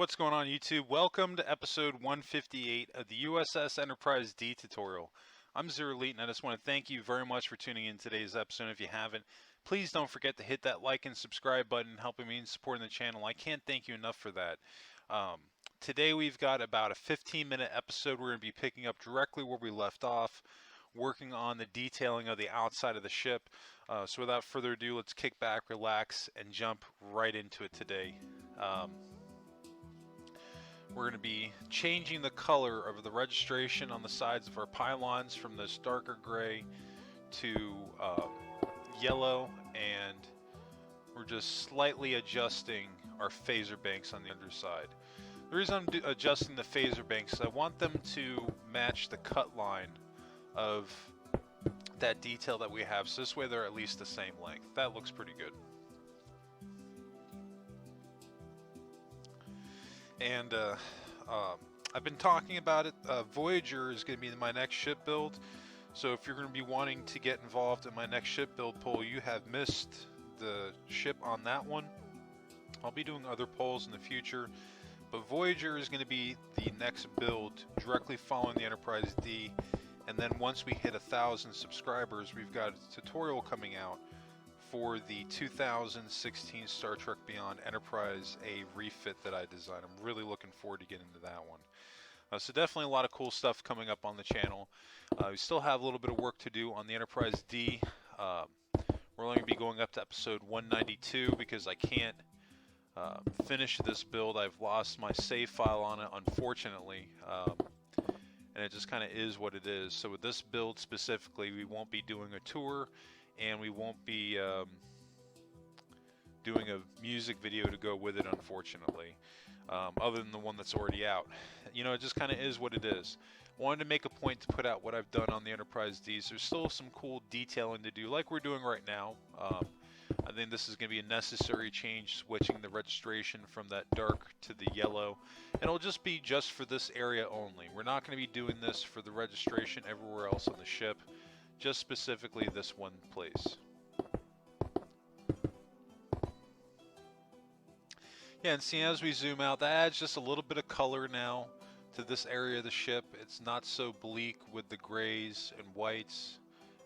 What's going on YouTube? Welcome to episode 158 of the U.S.S. Enterprise D tutorial. I'm Zero Elite and I just want to thank you very much for tuning in today's episode. If you haven't, please don't forget to hit that like and subscribe button, helping me in supporting the channel. I can't thank you enough for that. Today we've got about a 15-minute episode. We're going to be picking up directly where we left off, working on the detailing of the outside of the ship. So without further ado, let's kick back, relax, and jump right into it today. We're going to be changing the color of the registration on the sides of our pylons from this darker gray to yellow, and we're just slightly adjusting our phaser banks on the underside. The reason I'm adjusting the phaser banks is I want them to match the cut line of that detail that we have, so this way they're at least the same length. That looks pretty good. And I've been talking about it. Voyager is going to be my next ship build. So if you're going to be wanting to get involved in my next ship build poll, you have missed the ship on that one. I'll be doing other polls in the future, but Voyager is going to be the next build directly following the Enterprise D. And then once we hit 1,000 subscribers, we've got a tutorial coming out for the 2016 Star Trek Beyond Enterprise A refit that I designed. I'm really looking forward to getting into that one. So definitely a lot of cool stuff coming up on the channel. We still have a little bit of work to do on the Enterprise D. We're only going to be going up to episode 192 because I can't finish this build. I've lost my save file on it, unfortunately. And it just kind of is what it is. So with this build specifically, we won't be doing a tour, and we won't be doing a music video to go with it, unfortunately, other than the one that's already out. You know, it just kind of is what it is. Wanted to make a point to put out what I've done on the Enterprise Ds. There's still some cool detailing to do, like we're doing right now. I think this is going to be a necessary change, switching the registration from that dark to the yellow. And it'll just be just for this area only. We're not going to be doing this for the registration everywhere else on the ship, just specifically this one place. Yeah, and see, as we zoom out, that adds just a little bit of color now to this area of the ship. It's not so bleak with the grays and whites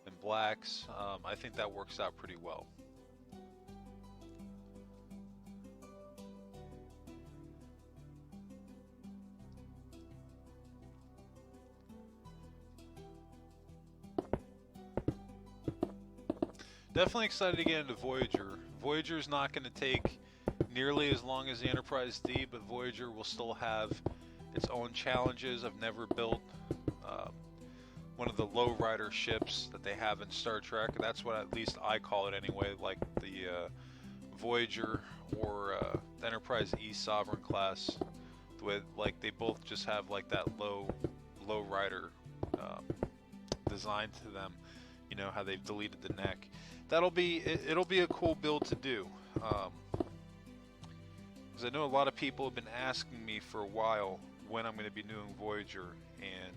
and blacks. I think that works out pretty well. Definitely excited to get into Voyager. Voyager is not going to take nearly as long as the Enterprise D, but Voyager will still have its own challenges. I've never built one of the lowrider ships that they have in Star Trek. That's what at least I call it anyway, like the Voyager or the Enterprise E Sovereign class. With like they both just have like that lowrider design to them. You know how they've deleted the neck. It'll be a cool build to do. Because I know a lot of people have been asking me for a while when I'm going to be doing Voyager, and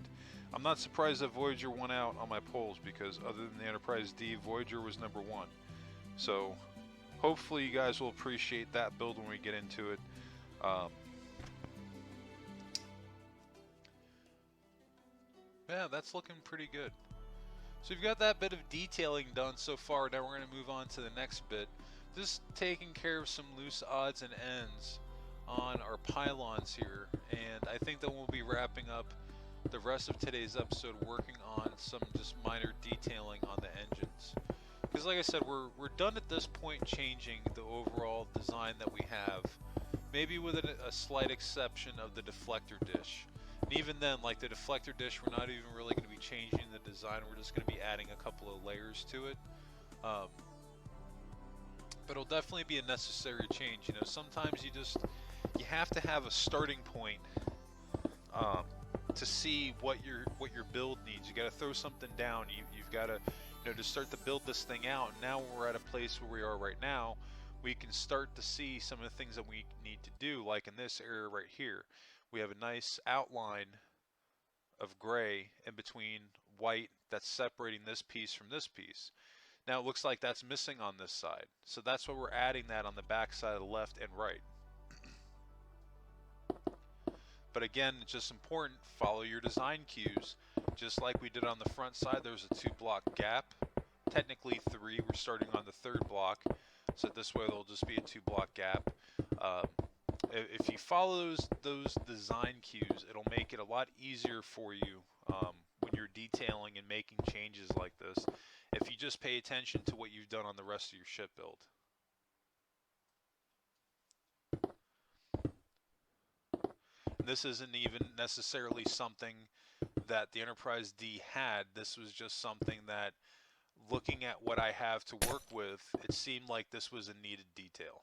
I'm not surprised that Voyager won out on my polls, because other than the Enterprise D, Voyager was #1. So hopefully you guys will appreciate that build when we get into it. Yeah, that's looking pretty good. So we've got that bit of detailing done so far. Now we're going to move on to the next bit. Just taking care of some loose odds and ends on our pylons here, and I think that we'll be wrapping up the rest of today's episode working on some just minor detailing on the engines. Because like I said, we're done at this point changing the overall design that we have, maybe with a slight exception of the deflector dish. And even then, like the deflector dish, we're not even really going to be changing the design. We're just going to be adding a couple of layers to it. But it'll definitely be a necessary change. You know, sometimes you have to have a starting point to see what your build needs. You got to throw something down. You've got to, you know, to start to build this thing out. And now when we're at a place where we are right now, we can start to see some of the things that we need to do. Like in this area right here, we have a nice outline of gray in between white that's separating this piece from this piece. Now it looks like that's missing on this side, so that's why we're adding that on the back side of the left and right. But again, it's just important, follow your design cues. Just like we did on the front side, there's a 2-block gap. Technically 3, we're starting on the 3rd block. So this way there'll just be a 2-block gap. If you follow those design cues, it'll make it a lot easier for you when you're detailing and making changes like this, if you just pay attention to what you've done on the rest of your ship build. This isn't even necessarily something that the Enterprise D had. This was just something that, looking at what I have to work with, it seemed like this was a needed detail.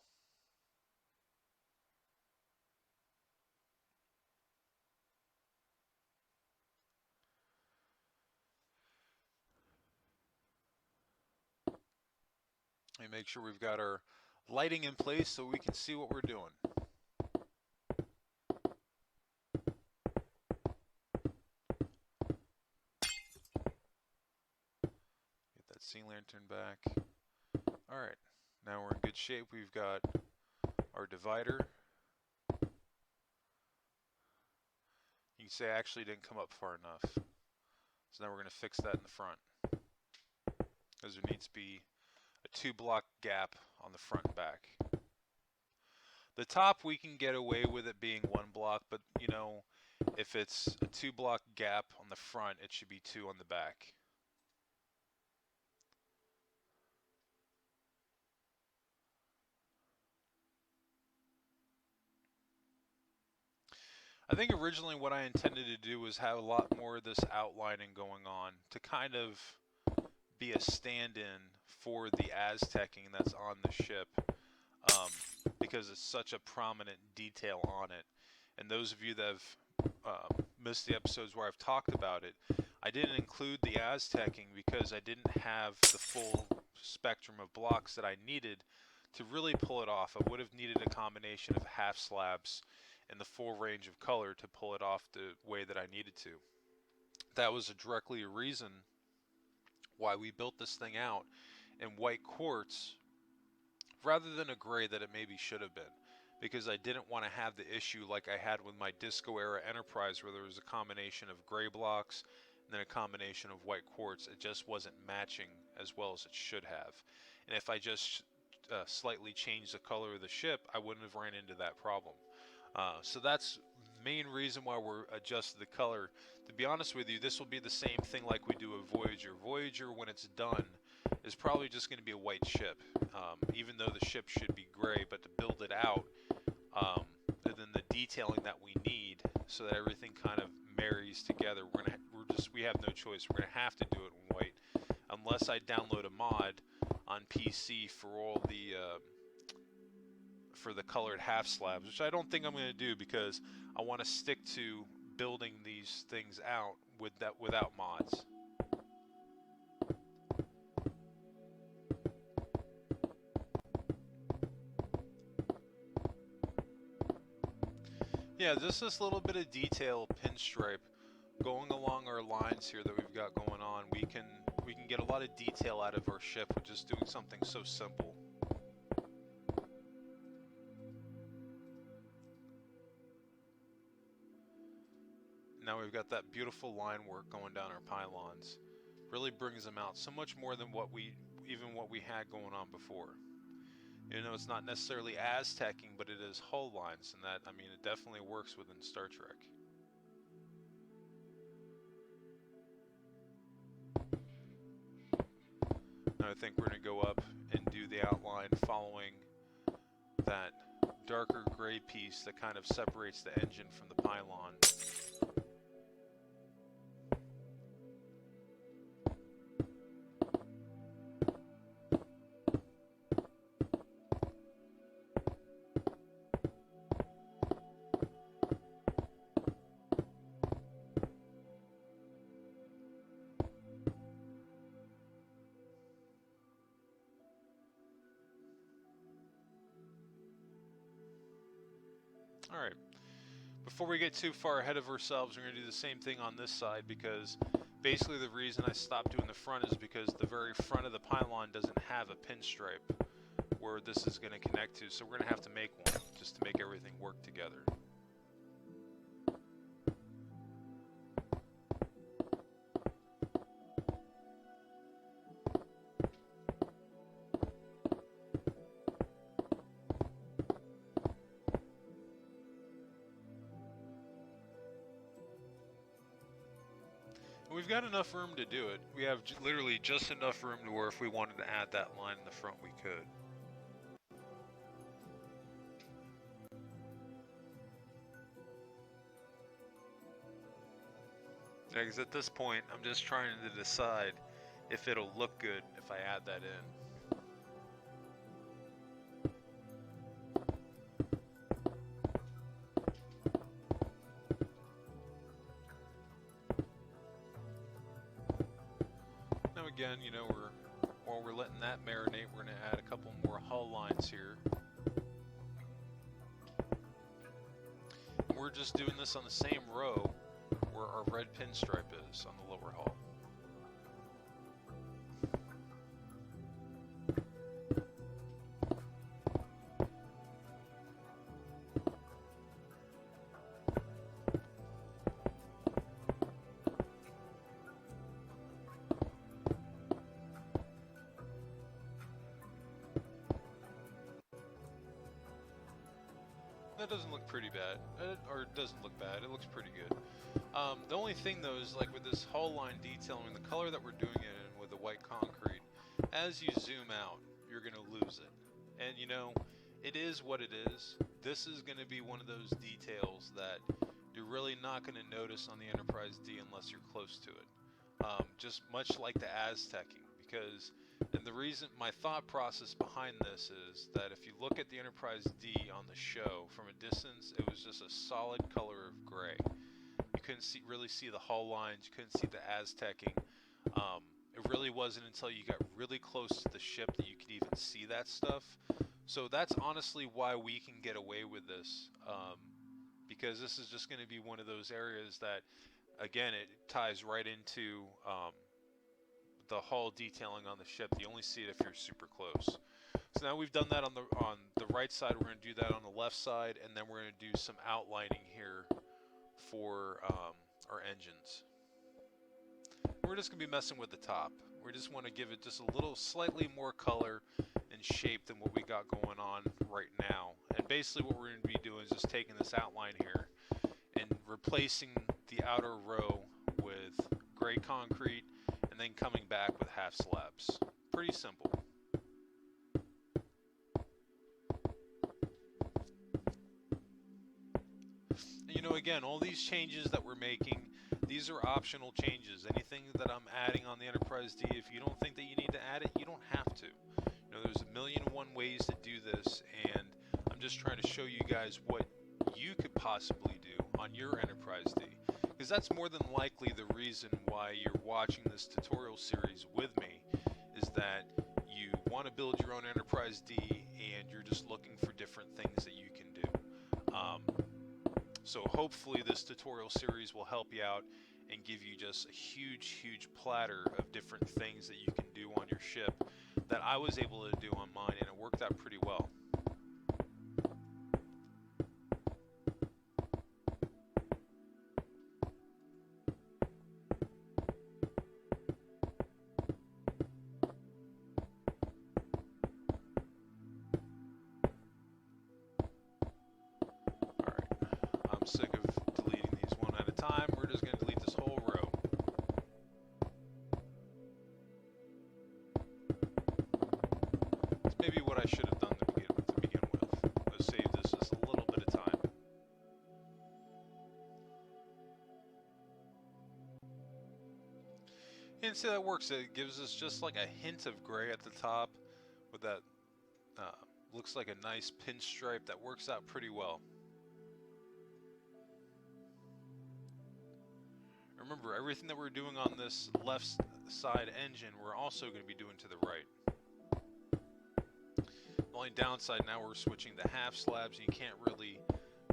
Let me make sure we've got our lighting in place so we can see what we're doing. Get that sea lantern back. Alright, now we're in good shape. We've got our divider. You can say I actually didn't come up far enough. So now we're going to fix that in the front, because there needs to be a 2-block gap on the front and back. The top, we can get away with it being 1 block, but you know, if it's a 2-block gap on the front, it should be 2 on the back. I think originally what I intended to do was have a lot more of this outlining going on to kind of be a stand-in for the Aztecing that's on the ship, because it's such a prominent detail on it. And those of you that have missed the episodes where I've talked about it, I didn't include the Aztecing because I didn't have the full spectrum of blocks that I needed to really pull it off. I would have needed a combination of half slabs and the full range of color to pull it off the way that I needed to. That was directly a reason why we built this thing out in white quartz rather than a gray that it maybe should have been, because I didn't want to have the issue like I had with my Disco era Enterprise, where there was a combination of gray blocks and then a combination of white quartz. It just wasn't matching as well as it should have. And if I just slightly changed the color of the ship, I wouldn't have ran into that problem. So that's main reason why we're adjusting the color. To be honest with you, this will be the same thing like we do a Voyager. Voyager, when it's done, is probably just going to be a white ship, even though the ship should be gray. But to build it out, and then the detailing that we need, so that everything kind of marries together, we have no choice. We're going to have to do it in white, unless I download a mod on PC for all the for the colored half slabs, which I don't think I'm going to do, because I want to stick to building these things out without mods. Yeah, just this little bit of detail pinstripe going along our lines here that we've got going on. We can get a lot of detail out of our ship with just doing something so simple. Now we've got that beautiful line work going down our pylons. Really brings them out so much more than what we had going on before. You know, it's not necessarily Aztecing, but it is hull lines, and that, I mean, it definitely works within Star Trek. Now I think we're going to go up and do the outline following that darker gray piece that kind of separates the engine from the pylon. Alright, before we get too far ahead of ourselves, we're going to do the same thing on this side, because basically the reason I stopped doing the front is because the very front of the pylon doesn't have a pinstripe where this is going to connect to, so we're going to have to make one just to make everything work together. we've got enough room to do it. We have literally just enough room to where if we wanted to add that line in the front, we could. Yeah, because at this point, I'm just trying to decide if it'll look good if I add that in. Now again, you know, while we're letting that marinate, we're going to add a couple more hull lines here. We're just doing this on the same row where our red pinstripe is on the lower hull. That doesn't look pretty bad, or it doesn't look bad, it looks pretty good. The only thing though is, like with this hull line detailing, the color that we're doing it in with the white concrete, as you zoom out, you're going to lose it. And you know, it is what it is. This is going to be one of those details that you're really not going to notice on the Enterprise D unless you're close to it. Just much like the Aztecing, because, and the reason, my thought process behind this is that if you look at the Enterprise D on the show from a distance, it was just a solid color of gray. You couldn't really see the hull lines, you couldn't see the Aztecing. It really wasn't until you got really close to the ship that you could even see that stuff. So that's honestly why we can get away with this, because this is just going to be one of those areas that, again, it ties right into the hull detailing on the ship. You only see it if you're super close. So now we've done that on the right side. We're going to do that on the left side, and then we're going to do some outlining here for our engines. We're just going to be messing with the top. We just want to give it just a little slightly more color and shape than what we got going on right now. And basically what we're going to be doing is just taking this outline here and replacing the outer row with gray concrete and then coming back with half slabs. Pretty simple. And you know, again, all these changes that we're making, these are optional changes. Anything that I'm adding on the Enterprise D, if you don't think that you need to add it, you don't have to. You know, there's 1,000,001 ways to do this, and I'm just trying to show you guys what you could possibly do on your Enterprise D. Because that's more than likely the reason why you're watching this tutorial series with me, is that you want to build your own Enterprise D and you're just looking for different things that you can do. So hopefully this tutorial series will help you out and give you just a huge platter of different things that you can do on your ship that I was able to do on mine, and it worked out pretty well. Sick of deleting these one at a time. We're just going to delete this whole row. It's maybe what I should have done to begin with. Was save this just a little bit of time. And see, that works. It gives us just like a hint of gray at the top with that looks like a nice pinstripe that works out pretty well. Remember, everything that we're doing on this left side engine, we're also going to be doing to the right. The only downside, now we're switching to half slabs, and you can't really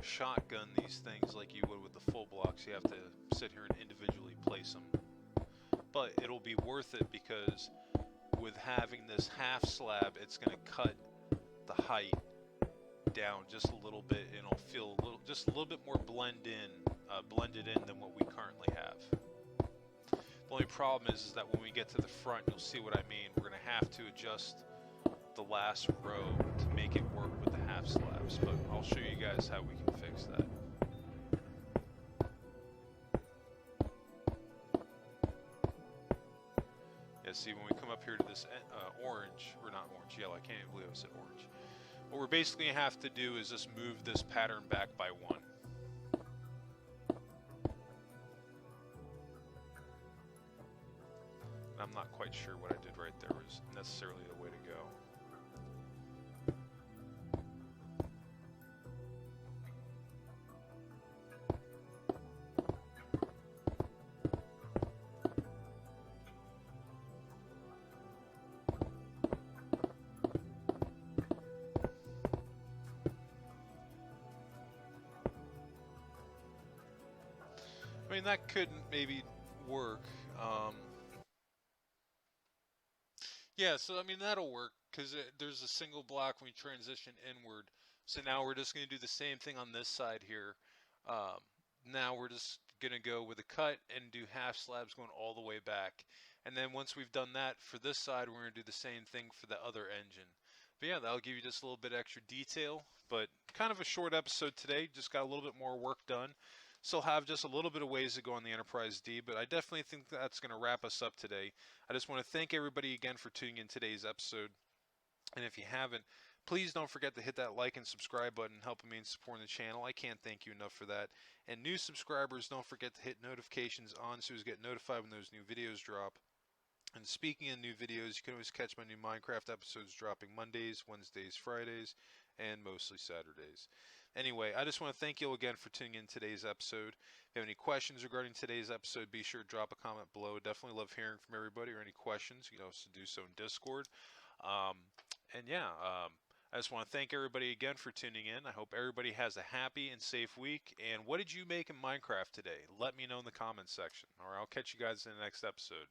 shotgun these things like you would with the full blocks. You have to sit here and individually place them. But it'll be worth it, because with having this half slab, it's going to cut the height down just a little bit, and it'll feel just a little bit more blended in than what we currently have. The only problem is that when we get to the front, you'll see what I mean. We're going to have to adjust the last row to make it work with the half slabs, but I'll show you guys how we can fix that. see, when we come up here to this orange, or not orange, yellow, I can't even believe I said orange. What we're basically going to have to do is just move this pattern back by 1. I'm not quite sure what I did right there was necessarily the way to go. I mean, that could maybe work. Yeah, so I mean, that'll work because there's a single block when we transition inward. So now we're just going to do the same thing on this side here. Um, Now we're just going to go with a cut and do half slabs going all the way back. And then once we've done that for this side, we're going to do the same thing for the other engine. But yeah, that'll give you just a little bit extra detail. But kind of a short episode today. Just got a little bit more work done. Still have just a little bit of ways to go on the Enterprise D, but I definitely think that's going to wrap us up today. I just want to thank everybody again for tuning in today's episode. And if you haven't, please don't forget to hit that like and subscribe button, helping me in supporting the channel. I can't thank you enough for that. And new subscribers, don't forget to hit notifications on so you get notified when those new videos drop. And speaking of new videos, you can always catch my new Minecraft episodes dropping Mondays, Wednesdays, Fridays, and mostly Saturdays. Anyway, I just want to thank you again for tuning in today's episode. If you have any questions regarding today's episode, be sure to drop a comment below. Definitely love hearing from everybody, or any questions, you can also do so in Discord. I just want to thank everybody again for tuning in. I hope everybody has a happy and safe week. And what did you make in Minecraft today? Let me know in the comments section. All right, I'll catch you guys in the next episode.